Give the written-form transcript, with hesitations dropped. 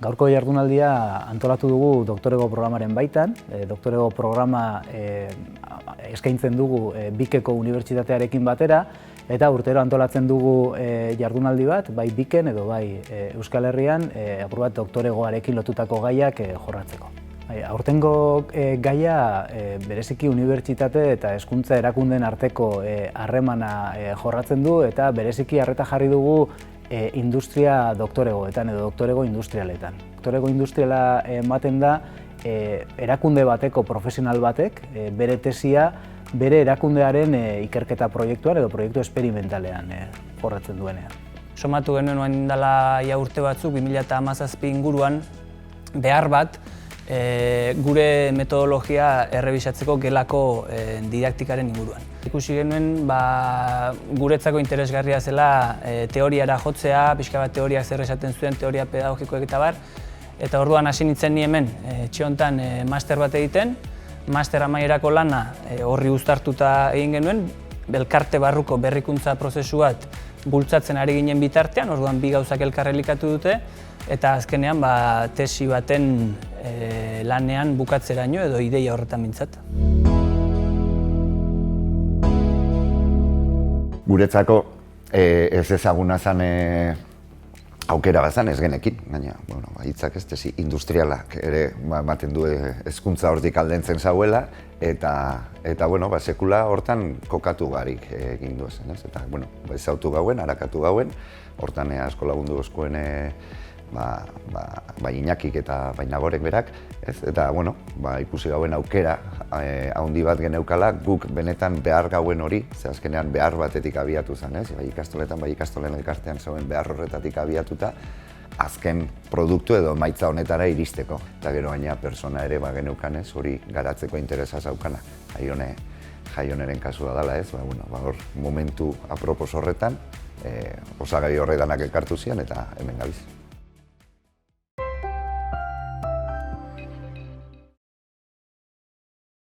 Gaurko jardunaldia antolatu dugu doktorego programaren baitan. Doktorego programa eskaintzen dugu Bikeko Unibertsitatearekin batera, eta urtero antolatzen dugu jardunaldi bat, bai Biken edo bai Euskal Herrian, apur bat doktoregoarekin lotutako gaiak jorratzeko. Aurtengo gaia bereziki unibertsitate eta hezkuntza erakundeen arteko harremana jorratzen du, eta bereziki arreta jarri dugu industria doktoregoetan edo doktorego industrialetan. Doktorego industriala ematen da erakunde bateko profesional batek bere tesia bere erakundearen ikerketa proiektuan edo proiektu esperimentalean jorratzen duenean. Somatu genuen orain dela urte batzuk, 2017 inguruan, behar bat gure metodologia errebisatzeko gelako didaktikaren inguruan. Ikusi genuen guretzako interesgarria zela teoriara jotzea, pixka bat teoriak zer esaten zuen, teoria pedagogikoek eta bar, eta orduan hasi nintzen ni hemen etxe honetan master bat egiten, master amaierako lana horri uztartuta egin genuen, elkarte barruko berrikuntza prozesu bat bultzatzen ari ginen bitartean, orduan bi gauzak elkarrelikatu dute, eta azkenean tesi baten lanean bukatzeraino edo ideia horretan mintzat. Guretzako ez ezaguna zen aukera bazan ez genekin, gaina hitzak ez tesi industrialak ere ematen du hezkuntza hortik aldentzen zauela, eta sekula hortan kokatu barik egin du ezen, eta ezautu gauen, harakatu gauen, hortan asko lagundu oskoen Iñakik eta Nagorek berak, eta ikusi gauen aukera handi bat geneukala, guk benetan behar gauen hori, ze azkenean behar batetik abiatu zen, bai ikastoletan, bai ikastolen elkartean zauen behar horretatik abiatuta, azken produktu edo emaitza honetara iristeko. Eta gero baina persona ere geneukan hori garatzeko interesa zaukana. Jaioneren kasua dela hor momentu apropos horretan, osagai horretanak elkartu zian eta hemen gabiz.